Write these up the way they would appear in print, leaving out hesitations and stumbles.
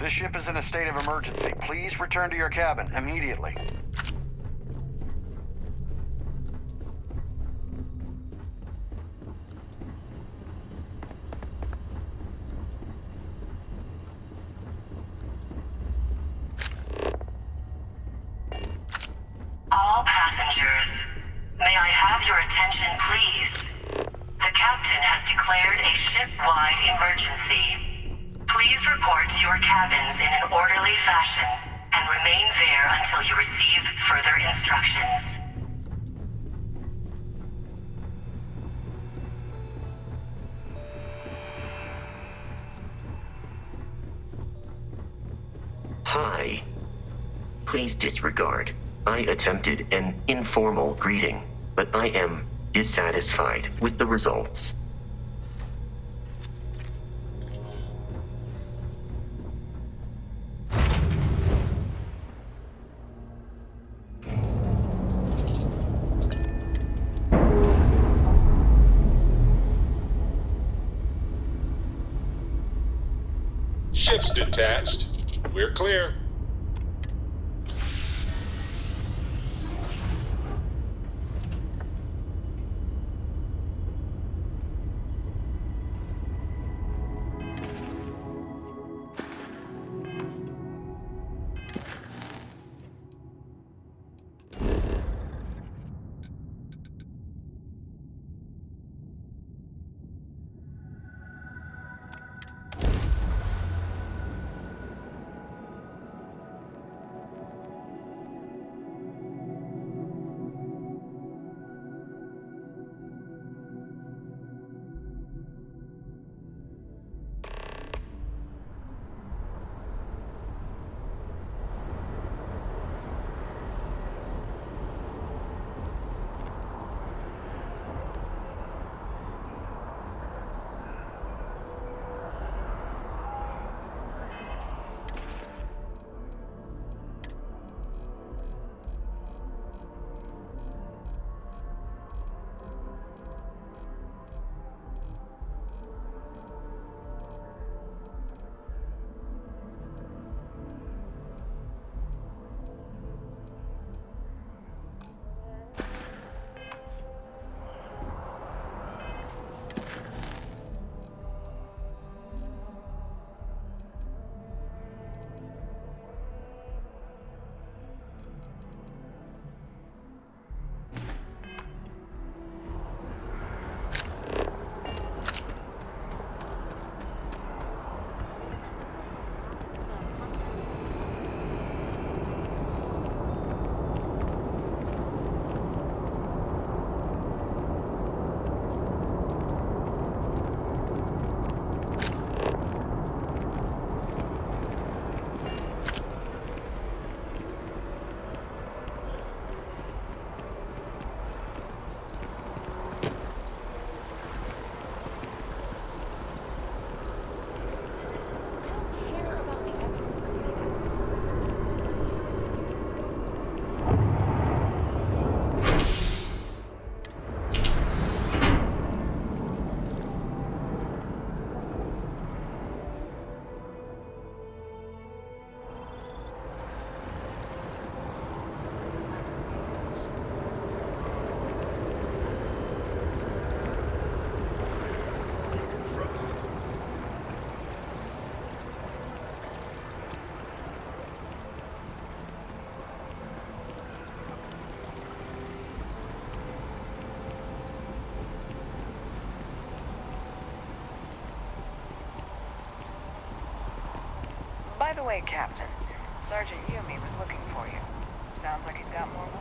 This ship is in a state of emergency. Please return to your cabin immediately. All passengers, may I have your attention, please? The captain has declared a ship-wide emergency. Please report to your cabins in an orderly fashion and remain there until you receive further instructions. Hi. Please disregard. I attempted an informal greeting, but I am dissatisfied with the results. Ship's detached. We're clear. By the way, Captain, Sergeant Yumi was looking for you. Sounds like he's got more work.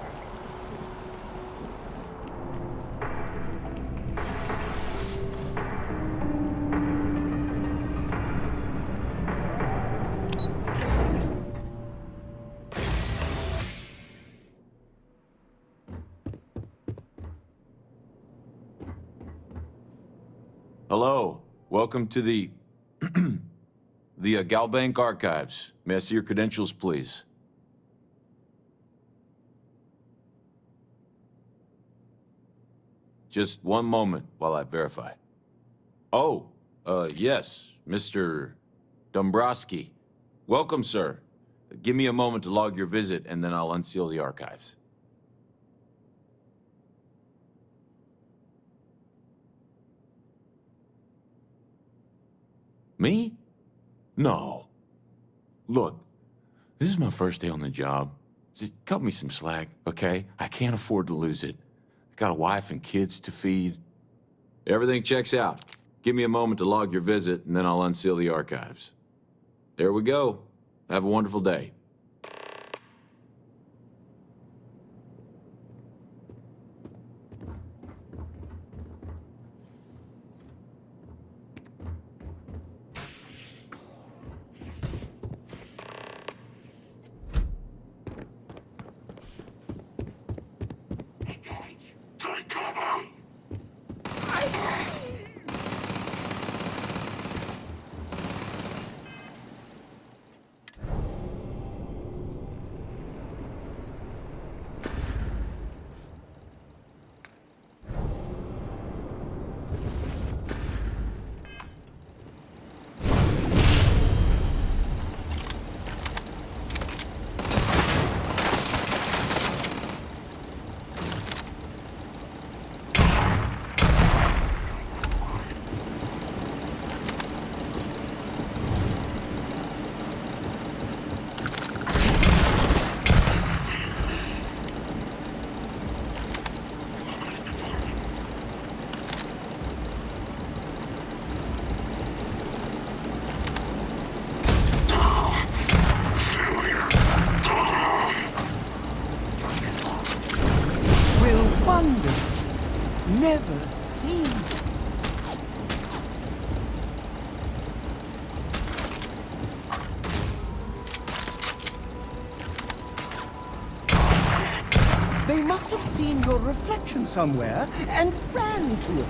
Hello. Welcome to the Galbank Archives. May I see your credentials, please? Just one moment while I verify. Oh, yes, Mr. Dombrowski. Welcome, sir. Give me a moment to log your visit, and then I'll unseal the archives. Me? No. Look, this is my first day on the job. Just cut me some slack, okay? I can't afford to lose it. Got a wife and kids to feed. Everything checks out. Give me a moment to log your visit, and then I'll unseal the archives. There we go. Have a wonderful day. Wonders never cease. They must have seen your reflection somewhere and ran to it.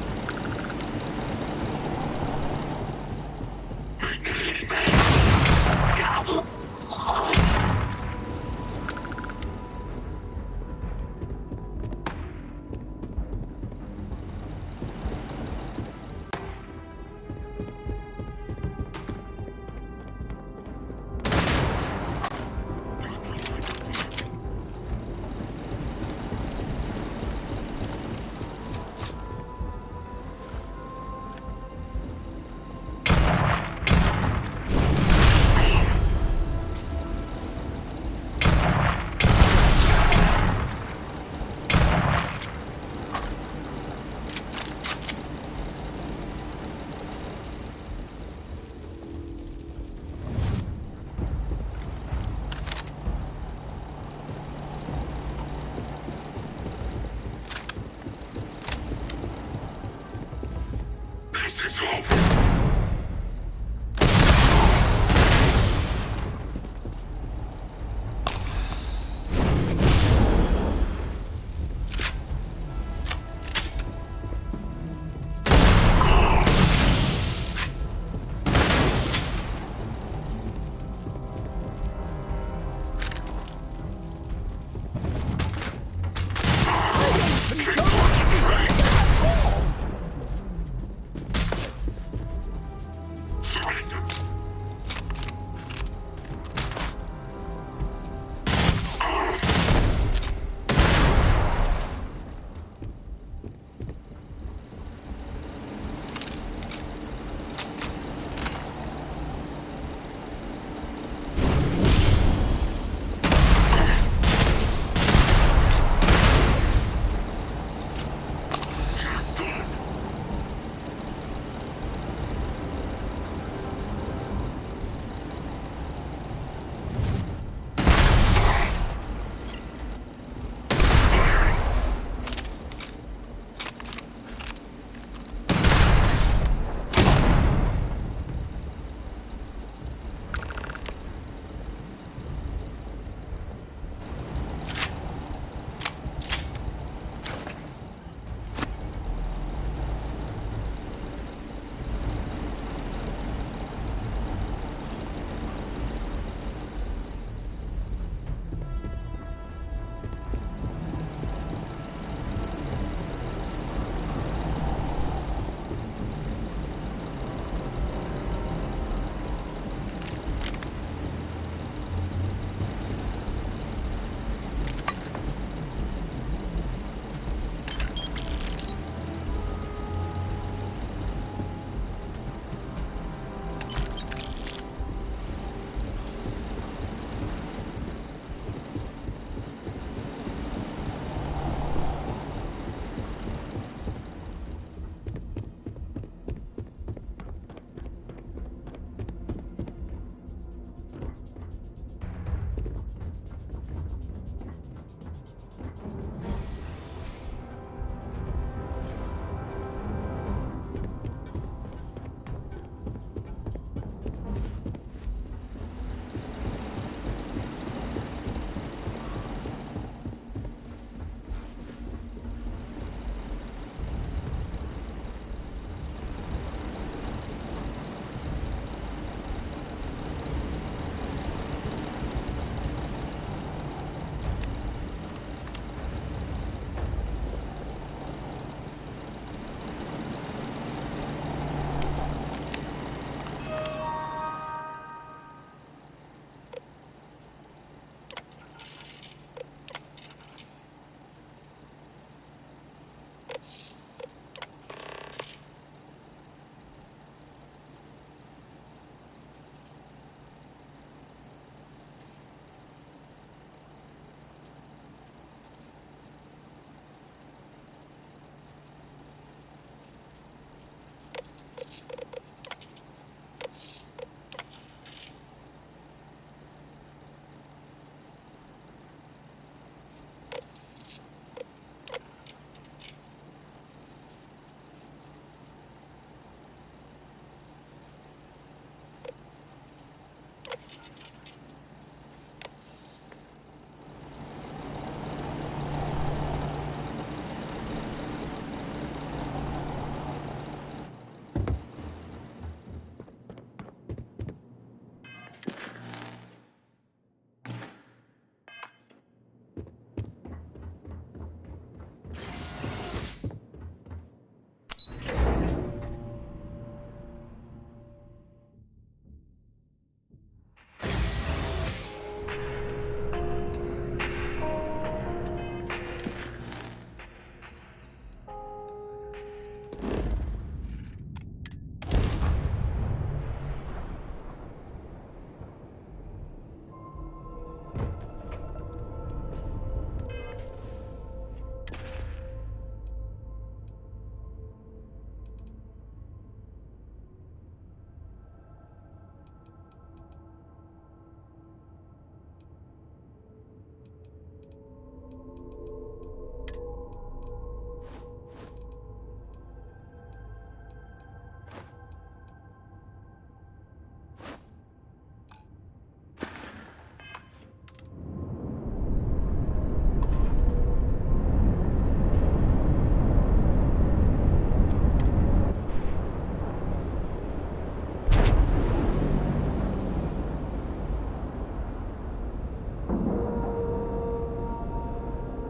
This is over.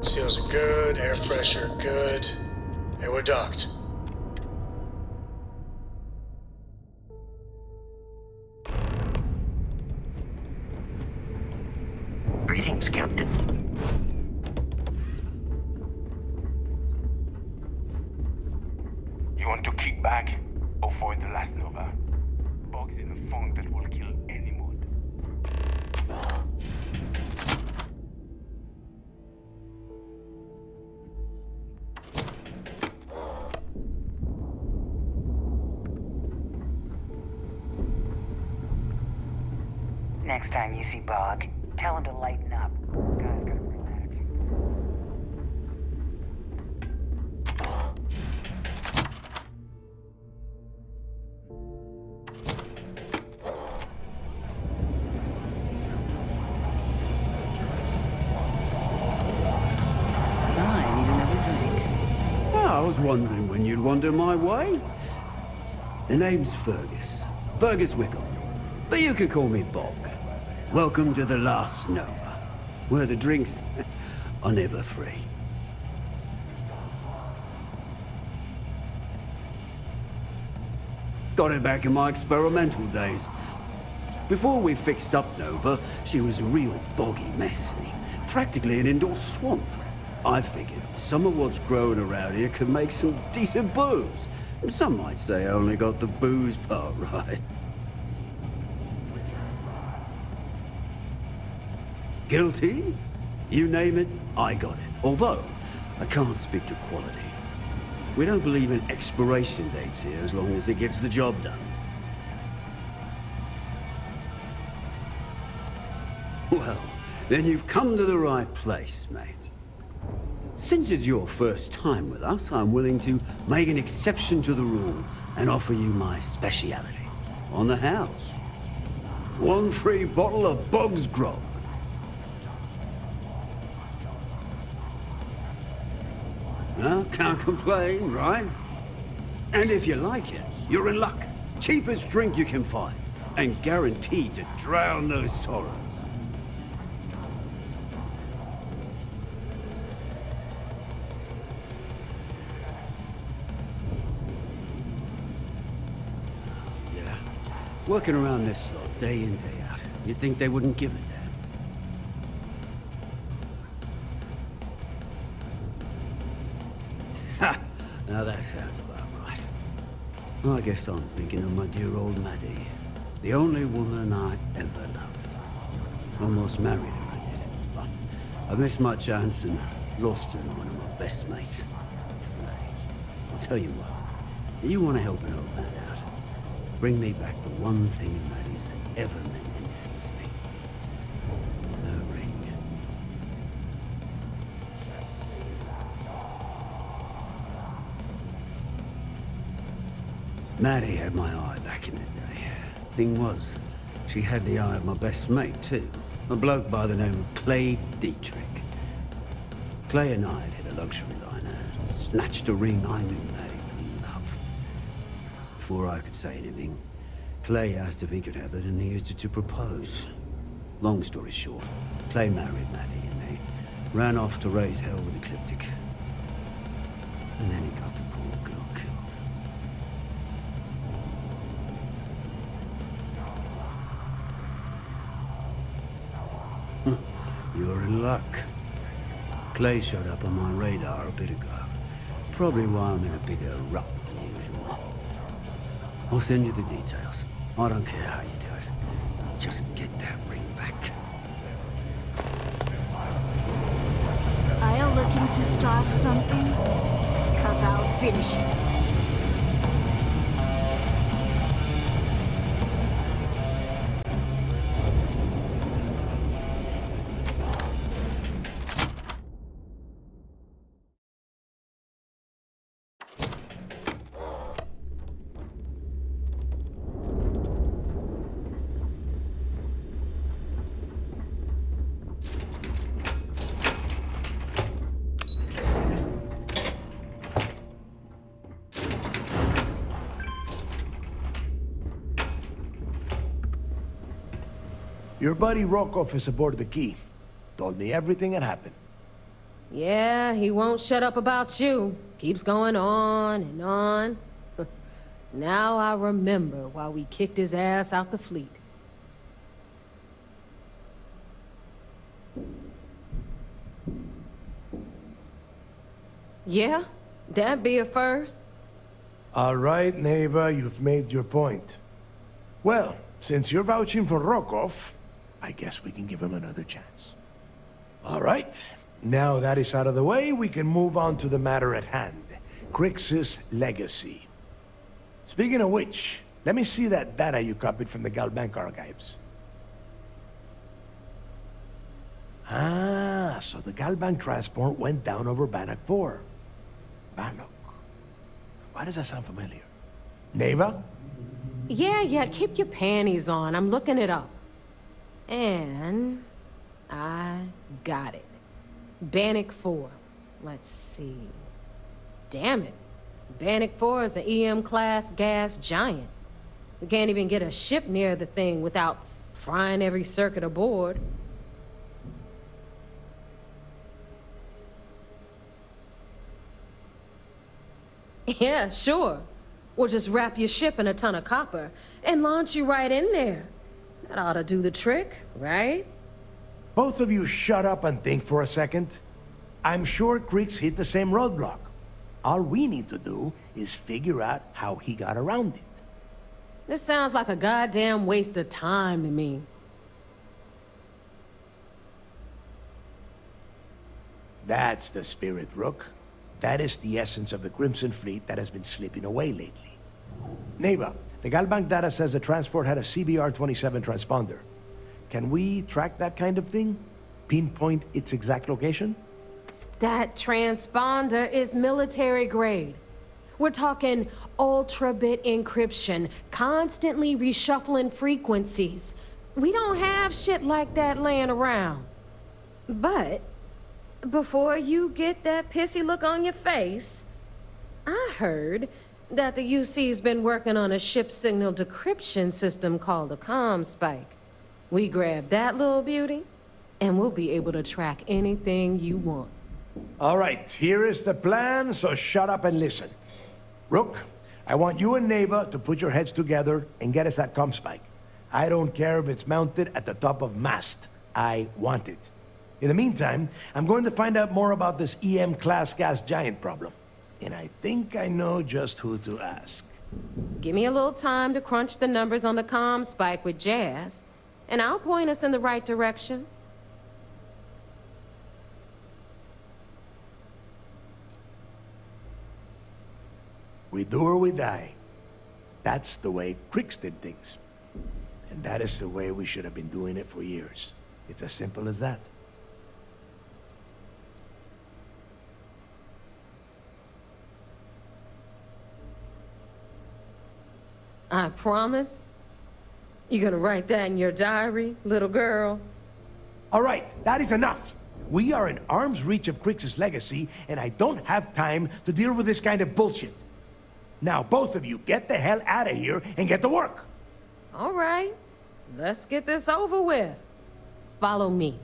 Seals are good, air pressure good. Hey, we're docked. Greetings, Captain. You want to kick back? Avoid the last Nova. Bugs in the funk that will kill any mood. Next time you see Bog, tell him to lighten up. Guy's got a real attitude. I need another drink. Well, I was wondering when you'd wander my way. The name's Fergus. Fergus Wickham. But you could call me Bog. Welcome to the last Nova, where the drinks are never free. Got it back in my experimental days. Before we fixed up Nova, she was a real boggy mess. Practically an indoor swamp. I figured some of what's growing around here could make some decent booze. Some might say I only got the booze part right. Guilty? You name it, I got it. Although, I can't speak to quality. We don't believe in expiration dates here as long as it gets the job done. Well, then you've come to the right place, mate. Since it's your first time with us, I'm willing to make an exception to the rule and offer you my speciality. On the house. 1 free bottle of Bog's Grog. Well, can't complain, right? And if you like it, you're in luck. Cheapest drink you can find, and guaranteed to drown those sorrows. Yeah, working around this lot day in, day out. You'd think they wouldn't give a damn. Now that sounds about right. I guess I'm thinking of my dear old Maddie. The only woman I ever loved. Almost married her, I did. But I missed my chance and lost her to one of my best mates. Hey, I'll tell you what. If you want to help an old man out, bring me back the one thing of Maddie's that ever meant anything to me. Her ring. Maddie had my eye back in the day. Thing was, She had the eye of my best mate, too. A bloke by the name of Clay Dietrich. Clay and I hit a luxury liner, snatched a ring I knew Maddie would love. Before I could say anything, Clay asked if he could have it, and he used it to propose. Long story short, Clay married Maddie, and they ran off to raise hell with Ecliptic. And then he got the poor girl killed. You're in luck. Clay showed up on my radar a bit ago. Probably why I'm in a bigger rut than usual. I'll send you the details. I don't care how you do it. Just get that ring back. Are you looking to start something? Because I'll finish it. Your buddy Rokov is aboard the Key. Told me everything that happened. Yeah, he won't shut up about you. Keeps going on and on. Now I remember why we kicked his ass out the fleet. Yeah, that'd be a first. All right, Neva, you've made your point. Well, since you're vouching for Rokov, I guess we can give him another chance. All right. Now that is out of the way, we can move on to the matter at hand. Crix's legacy. Speaking of which, let me see that data you copied from the Galbank archives. Ah, so the Galbank transport went down over Bannock 4. Bannock. Why does that sound familiar? Neva? Yeah, keep your panties on. I'm looking it up. And I got it. Bannock 4. Let's see. Damn it. Bannock 4 is an EM-class gas giant. We can't even get a ship near the thing without frying every circuit aboard. Yeah, sure. We'll just wrap your ship in a ton of copper and launch you right in there. That ought to do the trick, right? Both of you shut up and think for a second. I'm sure Crix hit the same roadblock. All we need to do is figure out how he got around it. This sounds like a goddamn waste of time to me. That's the spirit, Rook. That is the essence of the Crimson Fleet that has been slipping away lately. Neva, the Galbank data says the transport had a CBR-27 transponder. Can we track that kind of thing? Pinpoint its exact location? That transponder is military grade. We're talking ultra-bit encryption, constantly reshuffling frequencies. We don't have shit like that laying around. But before you get that pissy look on your face, I heard that the UC's been working on a ship signal decryption system called the CommSpike. We grab that little beauty, and we'll be able to track anything you want. All right, here is the plan, so shut up and listen. Rook, I want you and Neva to put your heads together and get us that CommSpike. I don't care if it's mounted at the top of mast. I want it. In the meantime, I'm going to find out more about this EM-class gas giant problem. And I think I know just who to ask. Give me a little time to crunch the numbers on the CommSpike with Jazz, and I'll point us in the right direction. We do or we die. That's the way Crix did things. And that is the way we should have been doing it for years. It's as simple as that. I promise You gonna write that in your diary, little girl? All right, that is enough. We are in arm's reach of Crix's legacy, and I don't have time to deal with this kind of bullshit. Now, both of you, get the hell out of here and get to work. All right, let's get this over with. Follow me.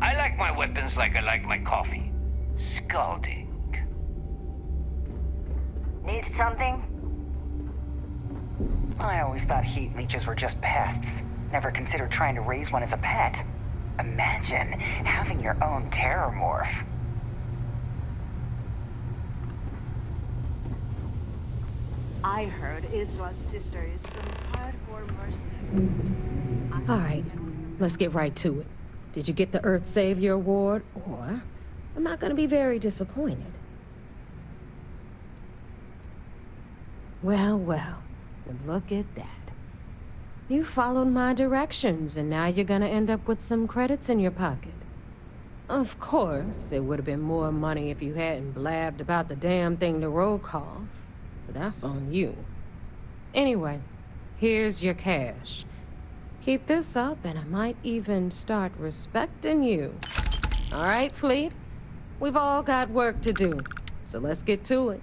I like my weapons like I like my coffee. Scalding. Need something? I always thought heat leeches were just pests. Never considered trying to raise one as a pet. Imagine having your own terrormorph. I heard Iswa's sister is some hardcore mercenary. All right, let's get right to it. Did you get the Earth Savior Award? Or I'm not gonna be very disappointed. Well, look at that. You followed my directions, and now you're gonna end up with some credits in your pocket. Of course, it would have been more money if you hadn't blabbed about the damn thing to Rokoff, but that's on you. Anyway, here's your cash. Keep this up, and I might even start respecting you. All right, Fleet? We've all got work to do, so let's get to it.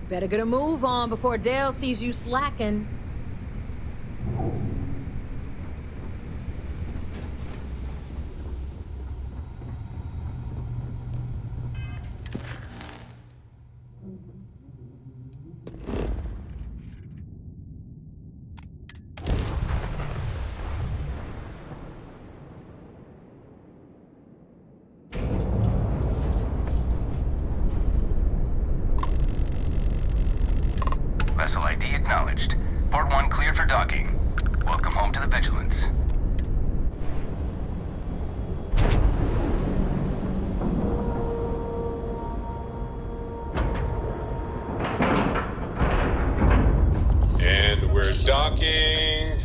Better get a move on before Dale sees you slacking. Vessel ID acknowledged. Port 1 cleared for docking. Welcome home to the Vigilance. And we're docking.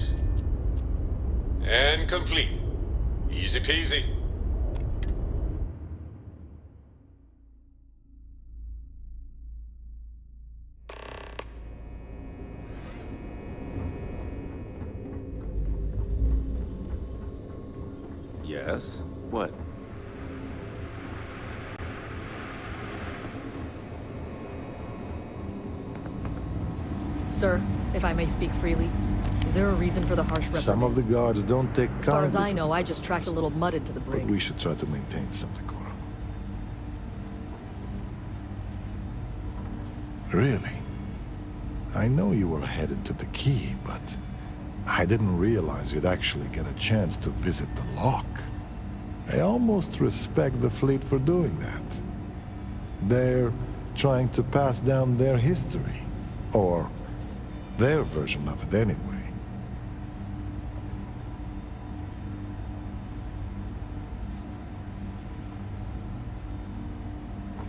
And complete. Easy peasy. Yes? What? Sir, if I may speak freely, is there a reason for the harsh reprimand? Some of the guards don't take time. As far as I know, I just tracked a little mud into the brig. But we should try to maintain some decorum. Really? I know you were headed to the key, but I didn't realize you'd actually get a chance to visit the lock. I almost respect the fleet for doing that. They're trying to pass down their history, or their version of it anyway.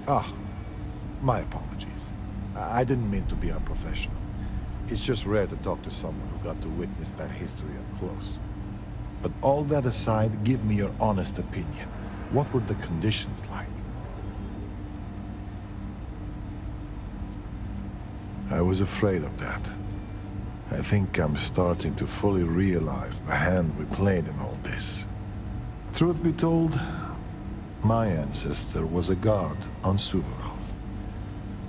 Ah, my apologies. I didn't mean to be unprofessional. It's just rare to talk to someone who got to witness that history up close. But all that aside, give me your honest opinion. What were the conditions like? I was afraid of that. I think I'm starting to fully realize the hand we played in all this. Truth be told, my ancestor was a guard on Suvorov.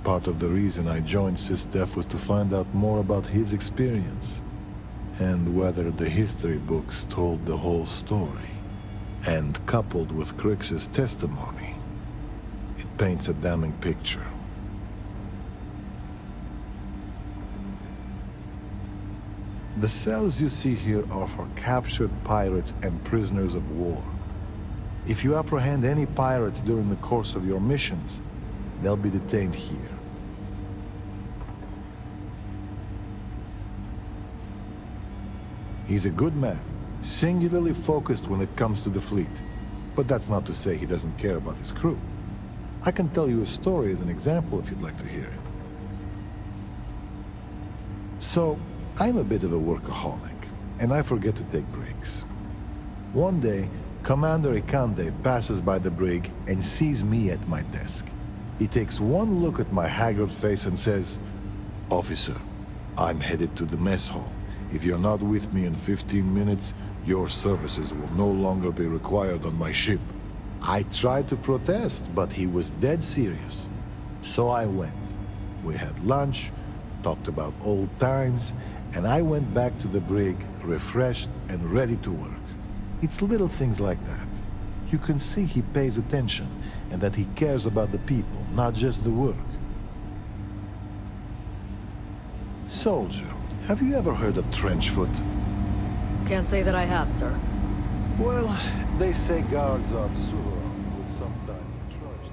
Part of the reason I joined SysDef was to find out more about his experience, and whether the history books told the whole story. And coupled with Crix's testimony, it paints a damning picture. The cells you see here are for captured pirates and prisoners of war. If you apprehend any pirates during the course of your missions, they'll be detained here. He's a good man, singularly focused when it comes to the fleet. But that's not to say he doesn't care about his crew. I can tell you a story as an example if you'd like to hear it. So, I'm a bit of a workaholic, and I forget to take breaks. One day, Commander Ikande passes by the brig and sees me at my desk. He takes one look at my haggard face and says, "Officer, I'm headed to the mess hall. If you're not with me in 15 minutes, your services will no longer be required on my ship." I tried to protest, but he was dead serious. So I went. We had lunch, talked about old times, and I went back to the brig, refreshed and ready to work. It's little things like that. You can see he pays attention, and that he cares about the people, not just the work. Soldier, have you ever heard of trenchfoot? Can't say that I have, sir. Well, they say guards on Suvorov would sometimes trudge.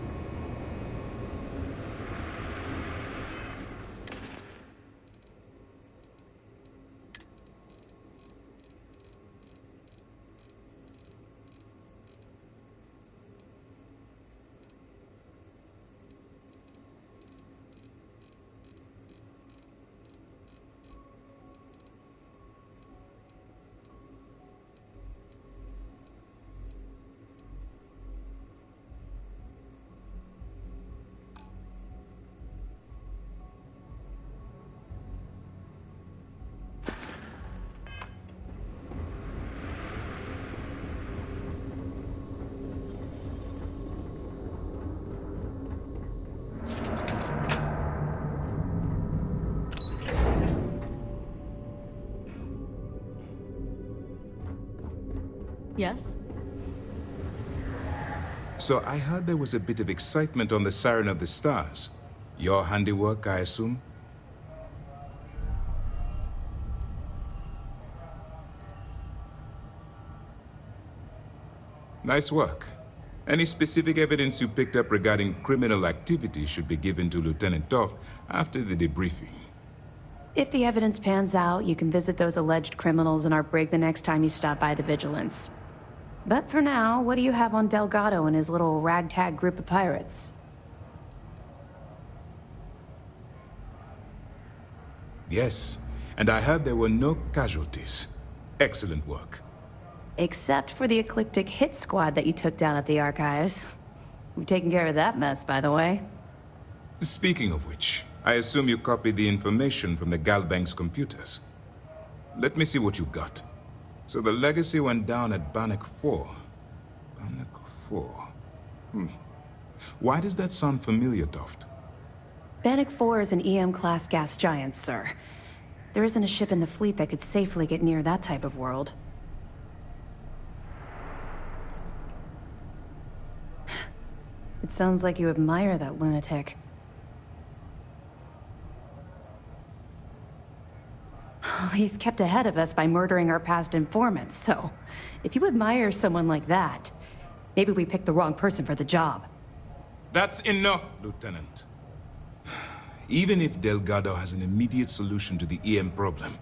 Yes? So I heard there was a bit of excitement on the Siren of the Stars. Your handiwork, I assume? Nice work. Any specific evidence you picked up regarding criminal activity should be given to Lieutenant Toft after the debriefing. If the evidence pans out, you can visit those alleged criminals in our brig the next time you stop by the Vigilance. But for now, what do you have on Delgado and his little ragtag group of pirates? Yes, and I heard there were no casualties. Excellent work. Except for the eclectic hit squad that you took down at the archives. We've taken care of that mess, by the way. Speaking of which, I assume you copied the information from the Galbank's computers. Let me see what you got. So the legacy went down at Bannock 4. Bannock 4. Why does that sound familiar, Toft? Bannock 4 is an EM-class gas giant, sir. There isn't a ship in the fleet that could safely get near that type of world. It sounds like you admire that lunatic. He's kept ahead of us by murdering our past informants, so if you admire someone like that, maybe we picked the wrong person for the job. That's enough, Lieutenant. Even if Delgado has an immediate solution to the EM problem,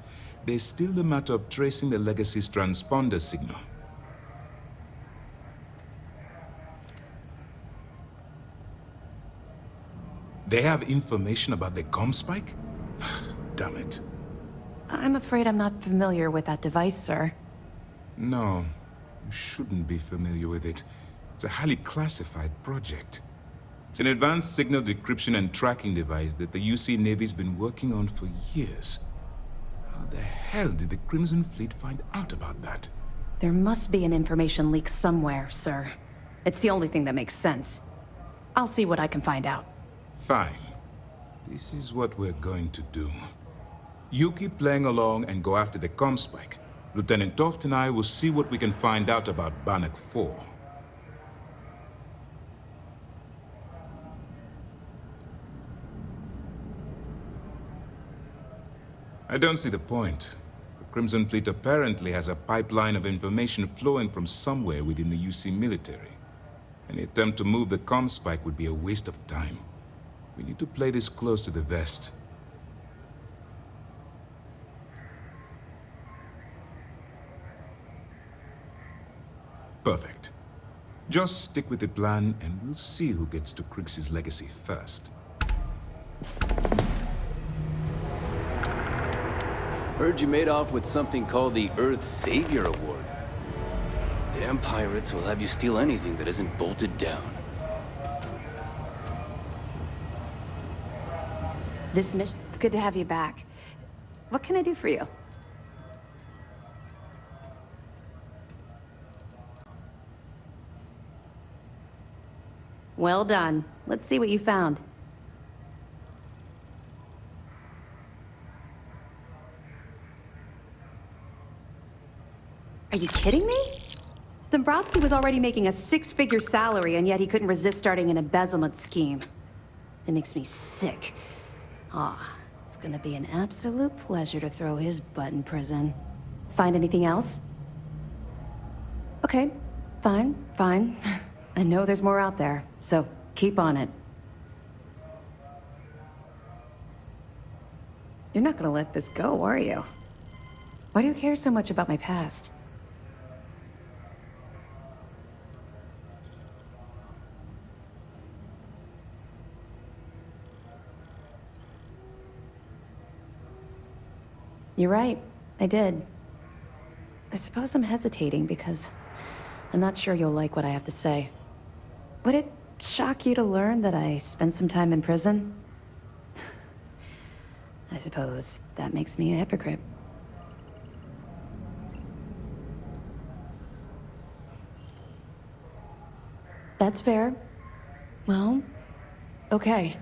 there's still the matter of tracing the Legacy's transponder signal. They have information about the comm spike? Damn it. I'm afraid I'm not familiar with that device, sir. No, you shouldn't be familiar with it. It's a highly classified project. It's an advanced signal decryption and tracking device that the UC Navy's been working on for years. How the hell did the Crimson Fleet find out about that? There must be an information leak somewhere, sir. It's the only thing that makes sense. I'll see what I can find out. Fine. This is what we're going to do. You keep playing along and go after the comm spike. Lieutenant Toft and I will see what we can find out about Bannock 4. I don't see the point. The Crimson Fleet apparently has a pipeline of information flowing from somewhere within the UC military. Any attempt to move the comm spike would be a waste of time. We need to play this close to the vest. Perfect. Just stick with the plan and we'll see who gets to Krix's legacy first. Heard you made off with something called the Earth Savior Award. Damn pirates will have you steal anything that isn't bolted down. This mission, it's good to have you back. What can I do for you? Well done. Let's see what you found. Are you kidding me? Dombrowski was already making a six-figure salary, and yet he couldn't resist starting an embezzlement scheme. It makes me sick. It's gonna be an absolute pleasure to throw his butt in prison. Find anything else? Okay, fine. I know there's more out there, so keep on it. You're not gonna let this go, are you? Why do you care so much about my past? You're right, I did. I suppose I'm hesitating because I'm not sure you'll like what I have to say. Would it shock you to learn that I spent some time in prison? I suppose that makes me a hypocrite. That's fair. Well, okay.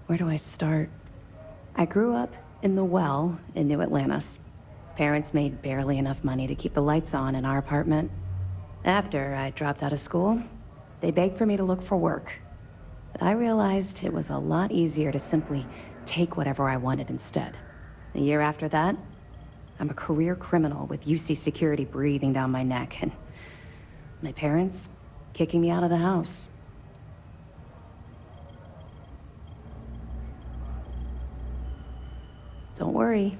Where do I start? I grew up in the Well in New Atlantis. Parents made barely enough money to keep the lights on in our apartment. After I dropped out of school, they begged for me to look for work. But I realized it was a lot easier to simply take whatever I wanted instead. A year after that, I'm a career criminal with UC security breathing down my neck, and my parents kicking me out of the house. Don't worry.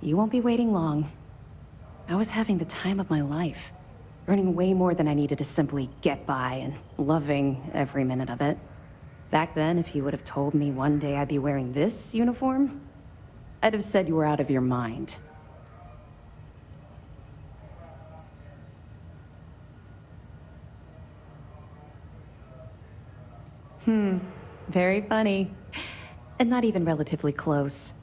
You won't be waiting long. I was having the time of my life, earning way more than I needed to simply get by and loving every minute of it. Back then, if you would have told me one day I'd be wearing this uniform, I'd have said you were out of your mind. Very funny. And not even relatively close.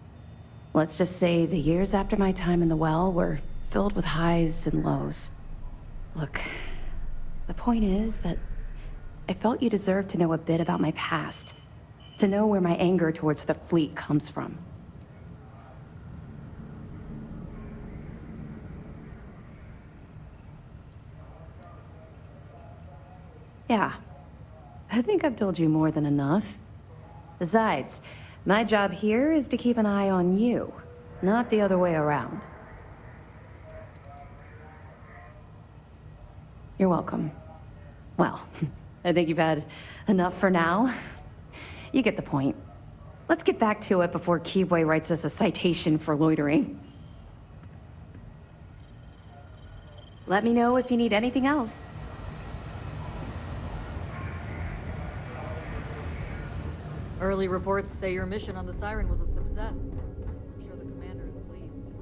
Let's just say the years after my time in the Well were filled with highs and lows. Look, the point is that I felt you deserved to know a bit about my past, to know where my anger towards the fleet comes from. Yeah, I think I've told you more than enough. Besides, my job here is to keep an eye on you, not the other way around. You're welcome. Well, I think you've had enough for now. You get the point. Let's get back to it before Keyboy writes us a citation for loitering. Let me know if you need anything else. Early reports say your mission on the Siren was a success. I'm sure the commander is pleased.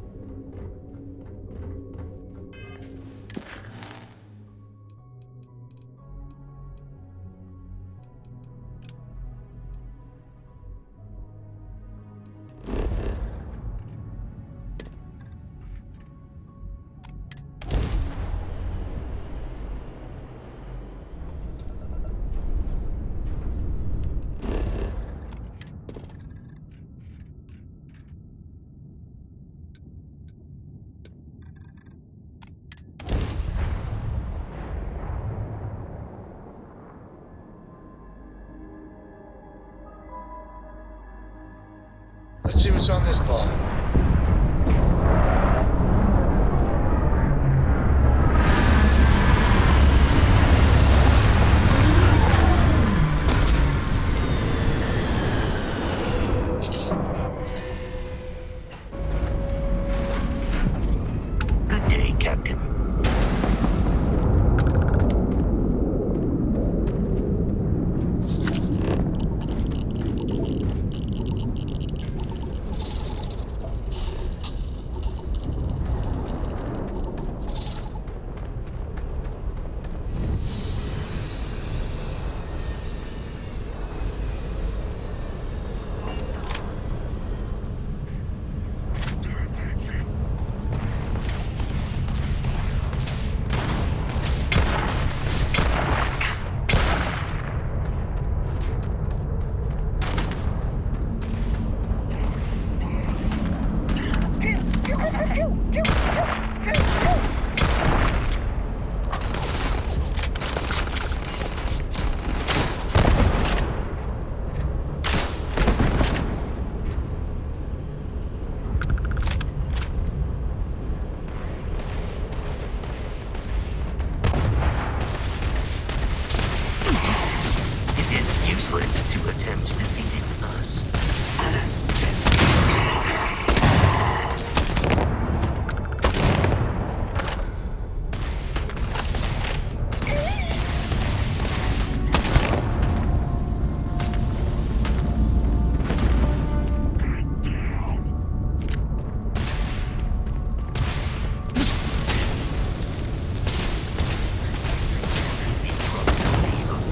Let's see what's on this ball. Good day, Captain. It is useless to attempt defeating us.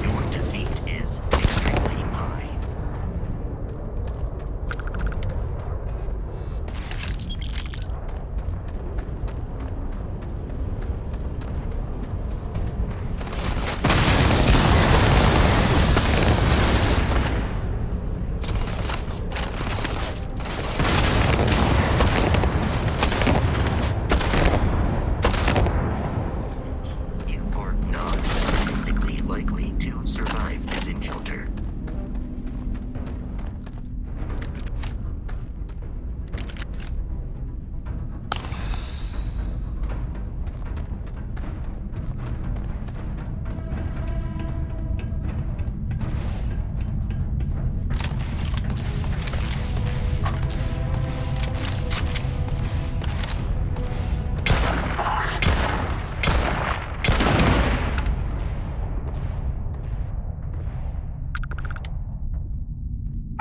Your defeat is extremely high. You are not statistically likely to survive this encounter.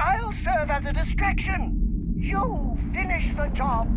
I'll serve as a distraction. You finish the job.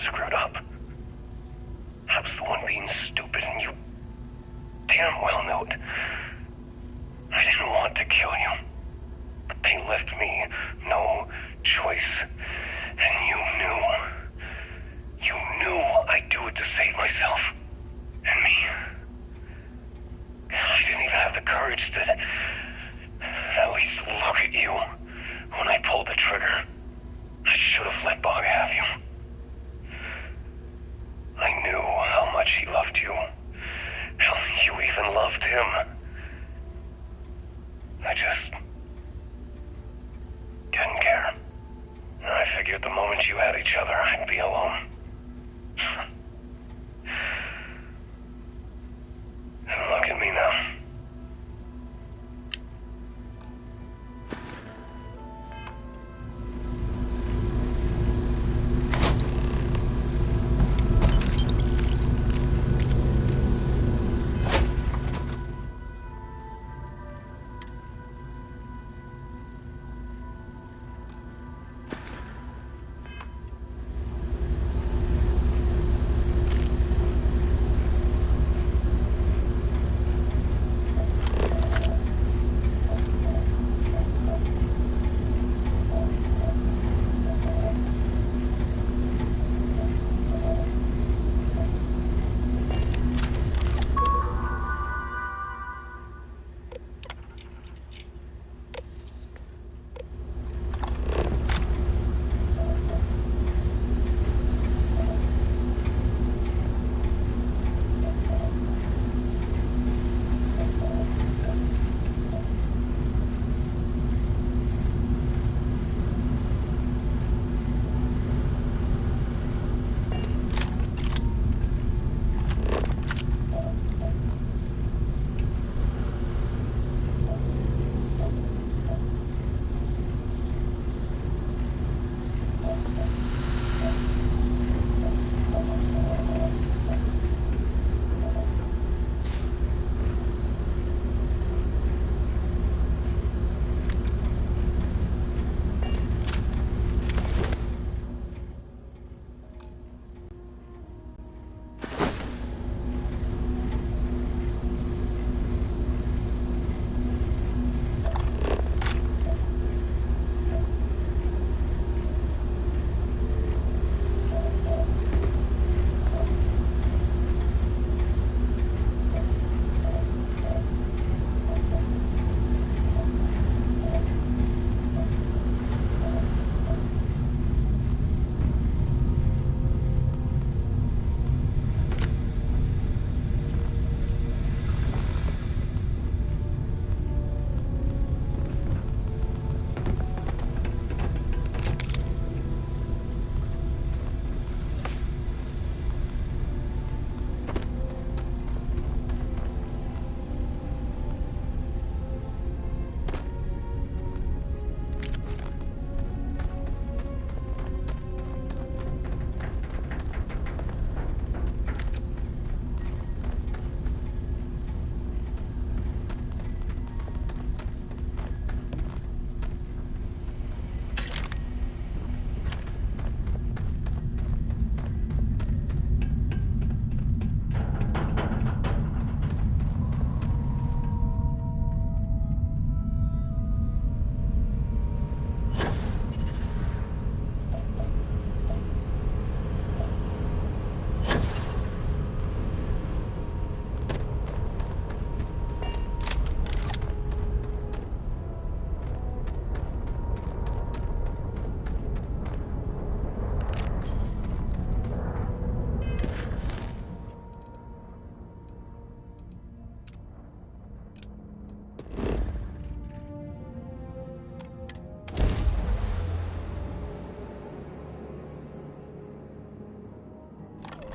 screwed up. I was the one being stupid, and you damn well know it. I didn't want to kill you, but they left me no choice. And you knew I'd do it to save myself. And me. I didn't even have the courage to at least look at you when I pulled the trigger. I should have let Bog have you. I knew how much he loved you. How you even loved him. I just didn't care. I figured the moment you had each other, I'd be alone. And look at me now.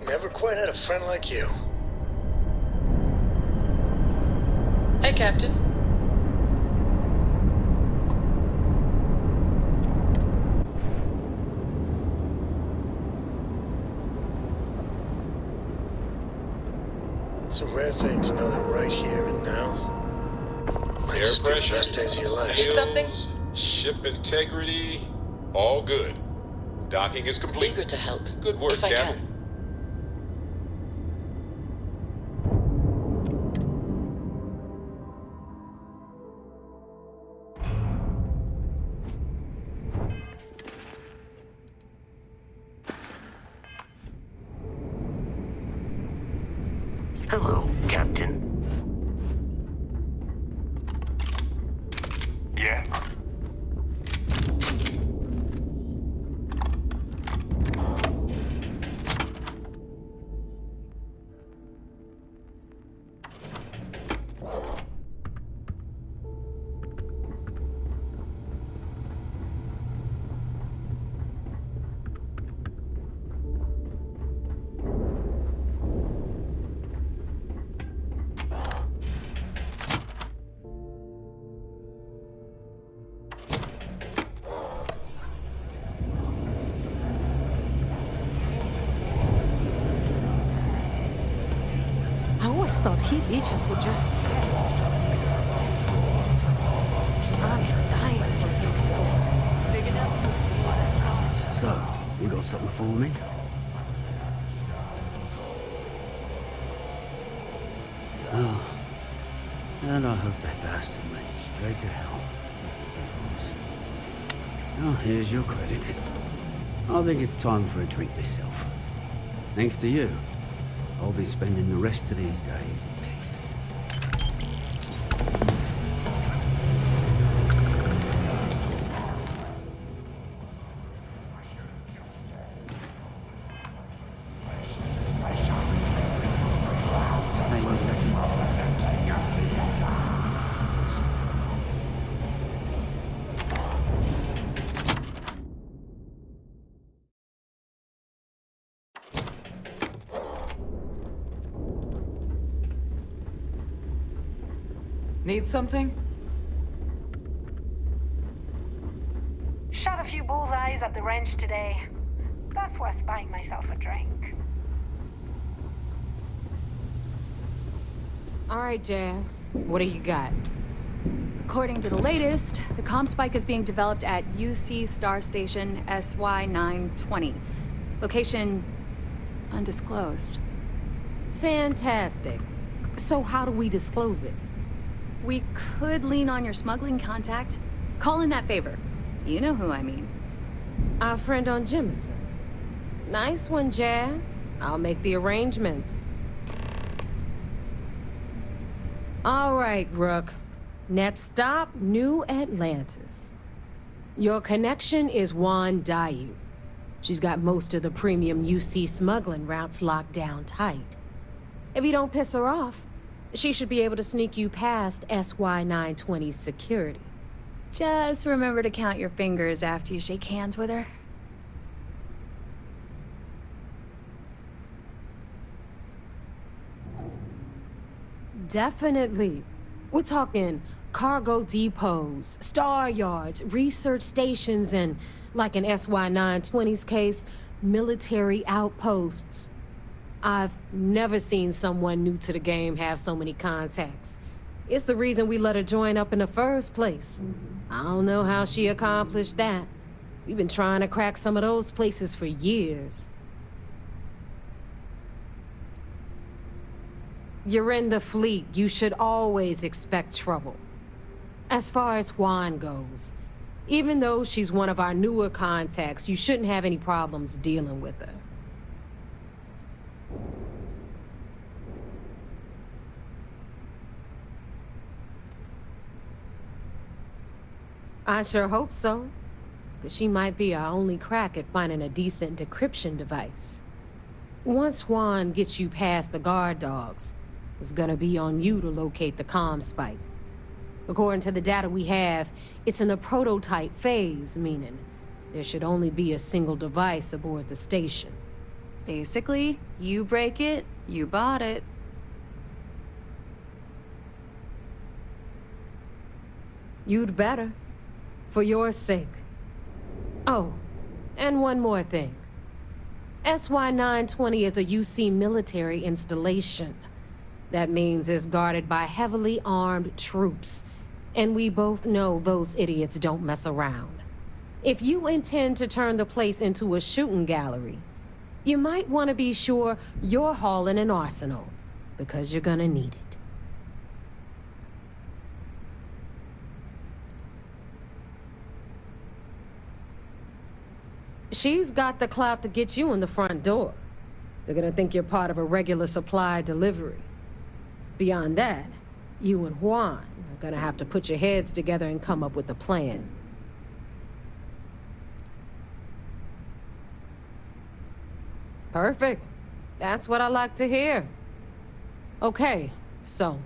Never quite had a friend like you. Hey, Captain. It's a rare thing to know that right here and now. Air pressure, best days of your life. seals, ship integrity, all good. Docking is complete. Eager to help. Good work, if I Captain. can. Hello, Captain. Yeah? I always thought heat leeches were just pests. I'm dying for a big score. Big enough to explode a torch. So, you got something for me? Oh. And I hope that bastard went straight to hell, where he belongs. Well, here's your credit. I think it's time for a drink myself. Thanks to you, I'll be spending the rest of these days in peace. Are you looking to start something? Need something? Shot a few bullseyes at the ranch today. That's worth buying myself a drink. All right, Jazz. What do you got? According to the latest, the comm spike is being developed at UC Star Station SY-920. Location undisclosed. Fantastic. So how do we disclose it? We could lean on your smuggling contact. Call in that favor. You know who I mean. Our friend on Jimison. Nice one, Jazz. I'll make the arrangements. All right, Rook. Next stop, New Atlantis. Your connection is Juan Dayu. She's got most of the premium UC smuggling routes locked down tight. If you don't piss her off, she should be able to sneak you past SY-920's security. Just remember to count your fingers after you shake hands with her. Definitely. We're talking cargo depots, star yards, research stations, and, like in SY-920's case, military outposts. I've never seen someone new to the game have so many contacts. It's the reason we let her join up in the first place. I don't know how she accomplished that. We've been trying to crack some of those places for years. You're in the fleet. You should always expect trouble. As far as Juan goes, even though she's one of our newer contacts, you shouldn't have any problems dealing with her. I sure hope so, because she might be our only crack at finding a decent decryption device. Once Juan gets you past the guard dogs, it's gonna be on you to locate the comm spike. According to the data we have, it's in the prototype phase, meaning there should only be a single device aboard the station. Basically, you break it, you bought it. You'd better. For your sake. Oh, and one more thing. SY-920 is a UC military installation. That means it's guarded by heavily armed troops. And we both know those idiots don't mess around. If you intend to turn the place into a shooting gallery, you might want to be sure you're hauling an arsenal, because you're gonna need it. She's got the clout to get you in the front door. They're gonna think you're part of a regular supply delivery. Beyond that, you and Juan are gonna have to put your heads together and come up with a plan. Perfect. That's what I like to hear. Okay, so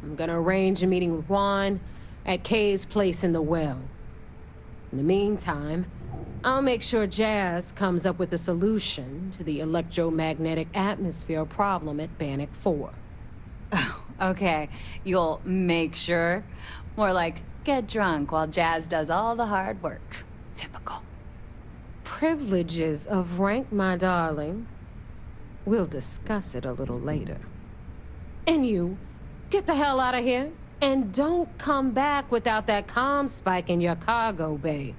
I'm gonna arrange a meeting with Juan at Kay's place in the well. In the meantime, I'll make sure Jazz comes up with a solution to the electromagnetic atmosphere problem at Bannock 4. Okay, you'll make sure? More like, get drunk while Jazz does all the hard work. Typical. Privileges of rank, my darling. We'll discuss it a little later. And you, get the hell out of here. And don't come back without that comm spike in your cargo bay.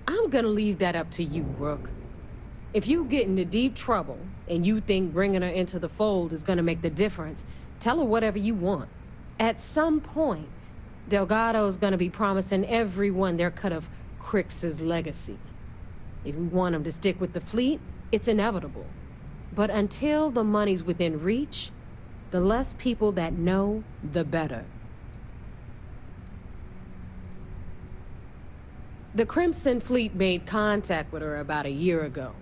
I'm gonna leave that up to you, Rook. If you get into deep trouble, and you think bringing her into the fold is gonna make the difference, tell her whatever you want. At some point, Delgado's gonna be promising everyone their cut of Crix's legacy. If we want him to stick with the fleet, it's inevitable. But until the money's within reach, the less people that know, the better. The Crimson Fleet made contact with her about a year ago.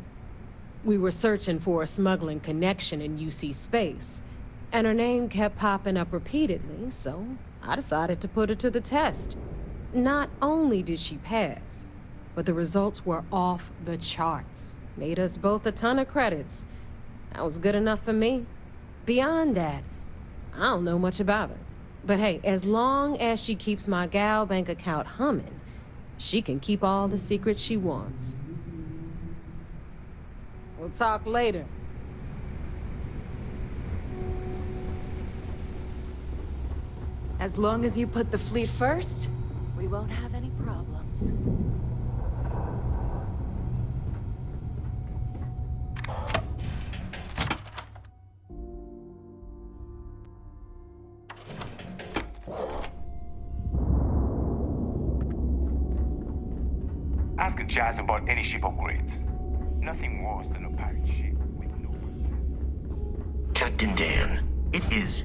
We were searching for a smuggling connection in UC space, and her name kept popping up repeatedly, so I decided to put her to the test. Not only did she pass, but the results were off the charts. Made us both a ton of credits. That was good enough for me. Beyond that, I don't know much about her. But hey, as long as she keeps my gal bank account humming, she can keep all the secrets she wants. We'll talk later. As long as you put the fleet first, we won't have any problems. Ask Jazz about any ship upgrades. Nothing worse than a pirate ship with no... Captain Dan, it is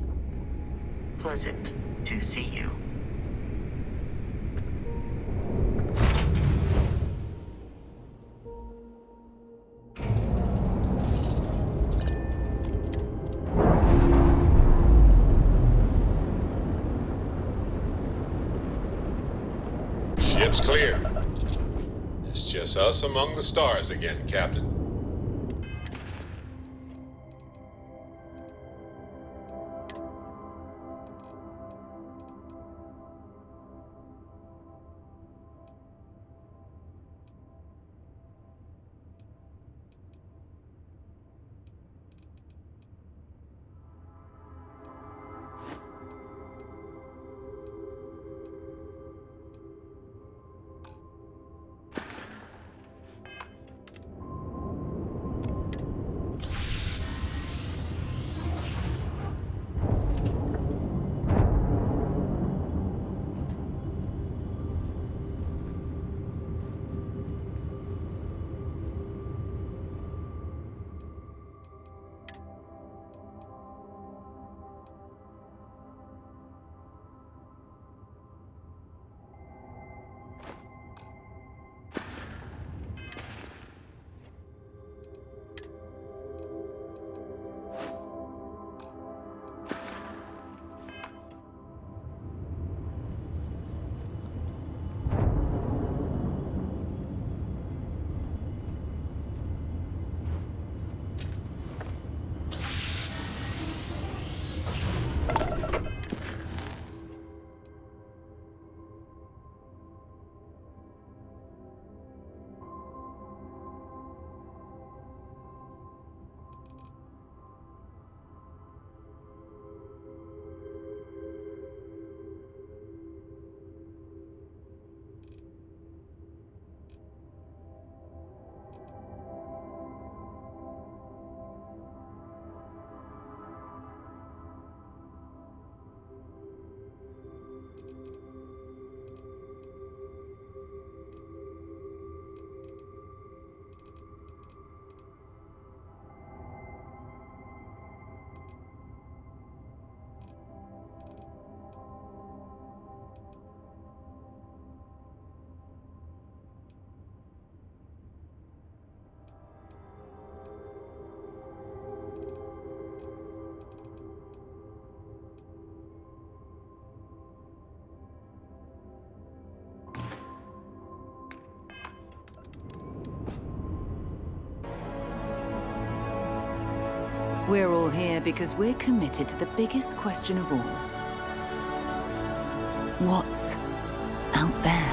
pleasant to see you. Ship's clear. It's just us among the stars again, Captain. We're all here because we're committed to the biggest question of all. What's out there?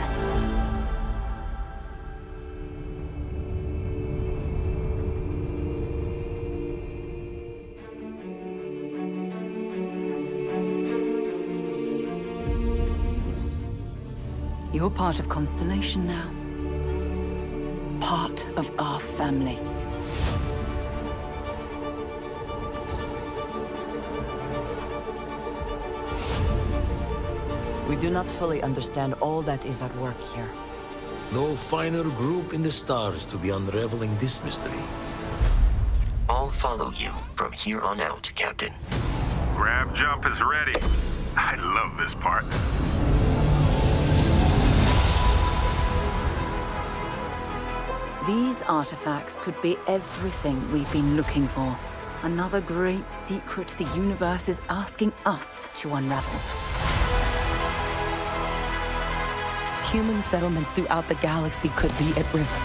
You're part of Constellation now. Part of our family. We do not fully understand all that is at work here. No finer group in the stars to be unraveling this mystery. I'll follow you from here on out, Captain. Grab jump is ready. I love this part. These artifacts could be everything we've been looking for. Another great secret the universe is asking us to unravel. Human settlements throughout the galaxy could be at risk.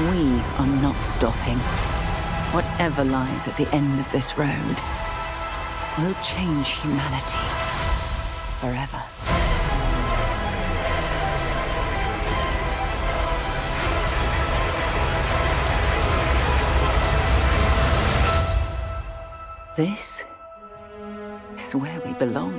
We are not stopping. Whatever lies at the end of this road will change humanity forever. This is where we belong.